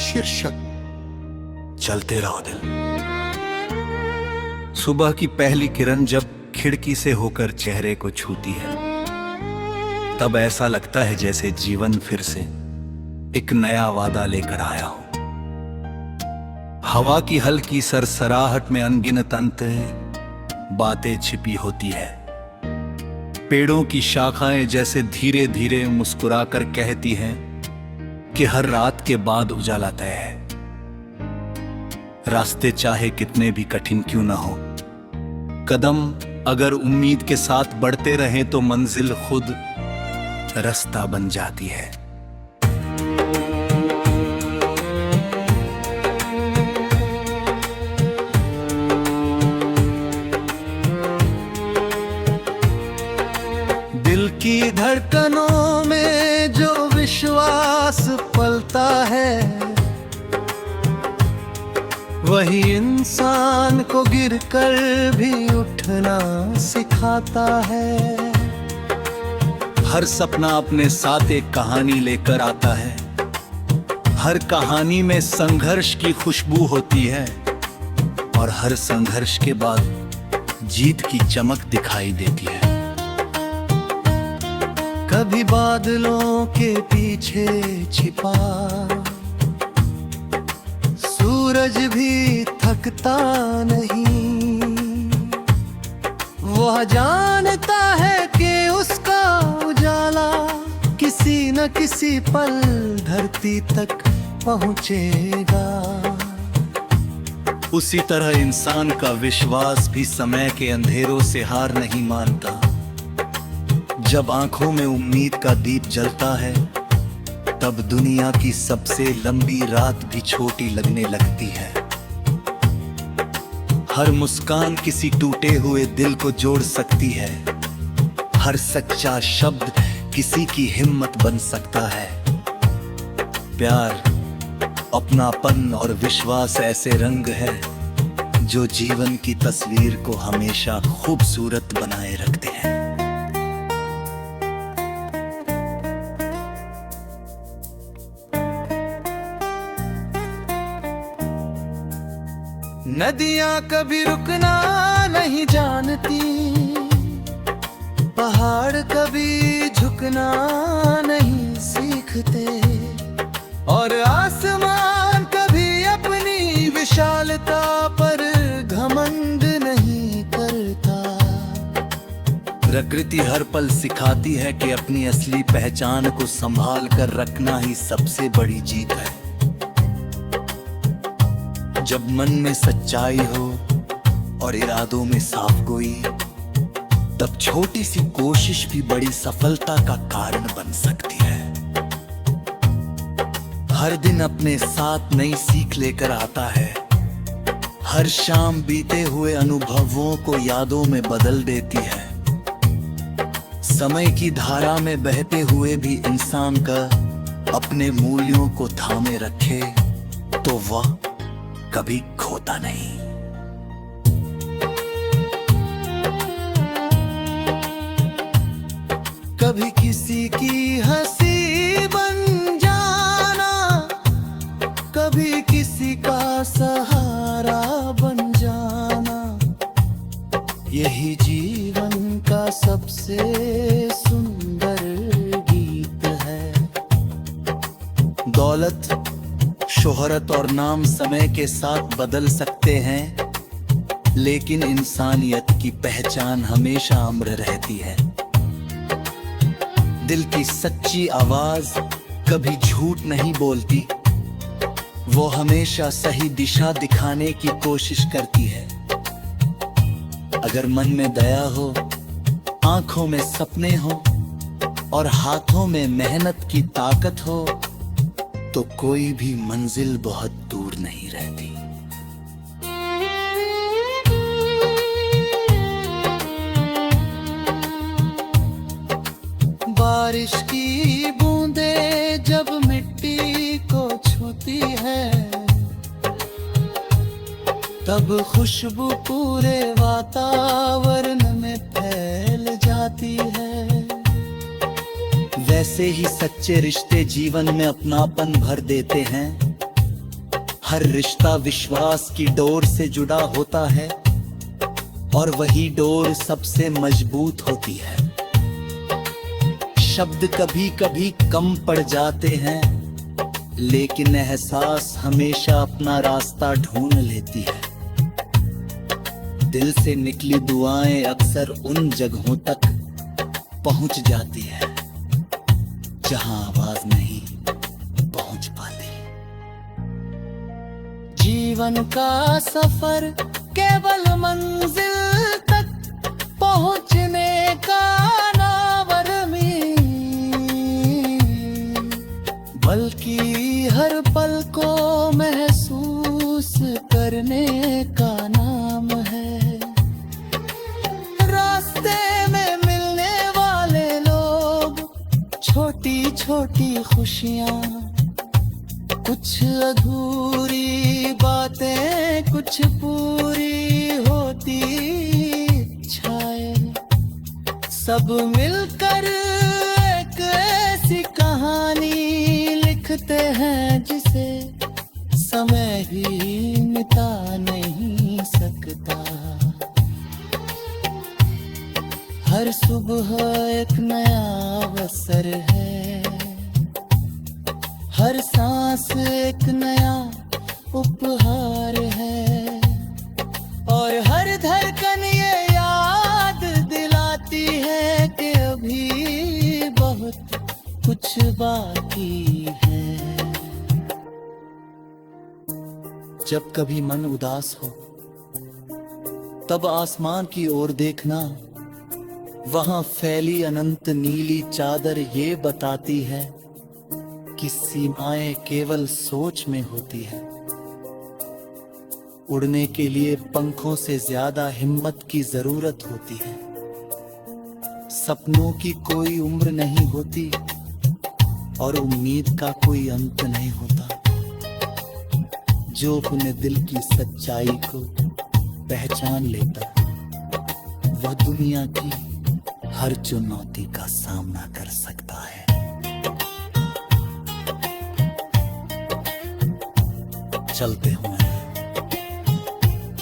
शीर्षक चलते रहो दिल। सुबह की पहली किरण जब खिड़की से होकर चेहरे को छूती है, तब ऐसा लगता है जैसे जीवन फिर से एक नया वादा लेकर आया हो। हवा की हल्की सरसराहट में अनगिनत अंतः बातें छिपी होती है। पेड़ों की शाखाएं जैसे धीरे धीरे मुस्कुराकर कहती हैं कि हर रात के बाद उजाला तय है। रास्ते चाहे कितने भी कठिन क्यों ना हो, कदम अगर उम्मीद के साथ बढ़ते रहें तो मंजिल खुद रास्ता बन जाती है। दिल की धड़कनों में जो विश्वास पलता है, वही इंसान को गिरकर भी उठना सिखाता है। हर सपना अपने साथ एक कहानी लेकर आता है। हर कहानी में संघर्ष की खुशबू होती है और हर संघर्ष के बाद जीत की चमक दिखाई देती है। कभी बादलों के पीछे छिपा सूरज भी थकता नहीं। वह जानता है कि उसका उजाला किसी न किसी पल धरती तक पहुंचेगा। उसी तरह इंसान का विश्वास भी समय के अंधेरों से हार नहीं मानता। जब आंखों में उम्मीद का दीप जलता है, तब दुनिया की सबसे लंबी रात भी छोटी लगने लगती है। हर मुस्कान किसी टूटे हुए दिल को जोड़ सकती है। हर सच्चा शब्द किसी की हिम्मत बन सकता है। प्यार, अपनापन और विश्वास ऐसे रंग है जो जीवन की तस्वीर को हमेशा खूबसूरत बनाए रखते हैं। नदियां कभी रुकना नहीं जानती, पहाड़ कभी झुकना नहीं सीखते, और आसमान कभी अपनी विशालता पर घमंड नहीं करता। प्रकृति हर पल सिखाती है कि अपनी असली पहचान को संभाल कर रखना ही सबसे बड़ी जीत है। जब मन में सच्चाई हो और इरादों में साफ गोई, तब छोटी सी कोशिश भी बड़ी सफलता का कारण बन सकती है। हर दिन अपने साथ नई सीख लेकर आता है। हर शाम बीते हुए अनुभवों को यादों में बदल देती है। समय की धारा में बहते हुए भी इंसान का अपने मूल्यों को थामे रखे तो वह कभी खोता नहीं। कभी किसी की हंसी बन जाना, कभी किसी का सहारा बन जाना, यही जीवन का सबसे सुंदर गीत है। दौलत, शोहरत और नाम समय के साथ बदल सकते हैं, लेकिन इंसानियत की पहचान हमेशा अमर रहती है। दिल की सच्ची आवाज कभी झूठ नहीं बोलती। वो हमेशा सही दिशा दिखाने की कोशिश करती है। अगर मन में दया हो, आंखों में सपने हो और हाथों में मेहनत की ताकत हो, तो कोई भी मंजिल बहुत दूर नहीं रहती। बारिश की बूंदें जब मिट्टी को छूती है, तब खुशबू पूरे वातावरण में फैल जाती है। वैसे ही सच्चे रिश्ते जीवन में अपनापन भर देते हैं। हर रिश्ता विश्वास की डोर से जुड़ा होता है और वही डोर सबसे मजबूत होती है। शब्द कभी कभी कम पड़ जाते हैं, लेकिन एहसास हमेशा अपना रास्ता ढूंढ लेती है। दिल से निकली दुआएं अक्सर उन जगहों तक पहुंच जाती है जहां आवाज नहीं पहुंच पाती। जीवन का सफर केवल मंजिल तक पहुंचने का नाम नहीं, बल्कि हर पल को महसूस करने का नाम है। रास्ते में मिलने वाले लोग, छोटी छोटी खुशियां, कुछ अधूरी बातें, कुछ पूरी होती इच्छाएं, सब मिलकर एक ऐसी कहानी लिखते हैं जिसे समय भी मिटा नहीं सकता। हर सुबह एक नया अवसर है, हर सांस एक नया उपहार है, और हर धड़कन ये याद दिलाती है कि अभी बहुत कुछ बाकी है। जब कभी मन उदास हो तब आसमान की ओर देखना, वहां फैली अनंत नीली चादर ये बताती है कि सीमाएं केवल सोच में होती है। उड़ने के लिए पंखों से ज्यादा हिम्मत की जरूरत होती है। सपनों की कोई उम्र नहीं होती और उम्मीद का कोई अंत नहीं होता। जो अपने दिल की सच्चाई को पहचान लेता, वह दुनिया की हर चुनौती का सामना कर सकता है। चलते हुए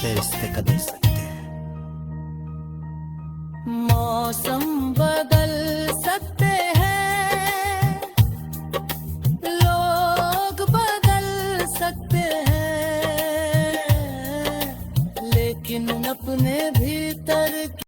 रिश्ते कदल सकते हैं। मौसम बदल सकते हैं, लोग बदल सकते हैं, लेकिन अपने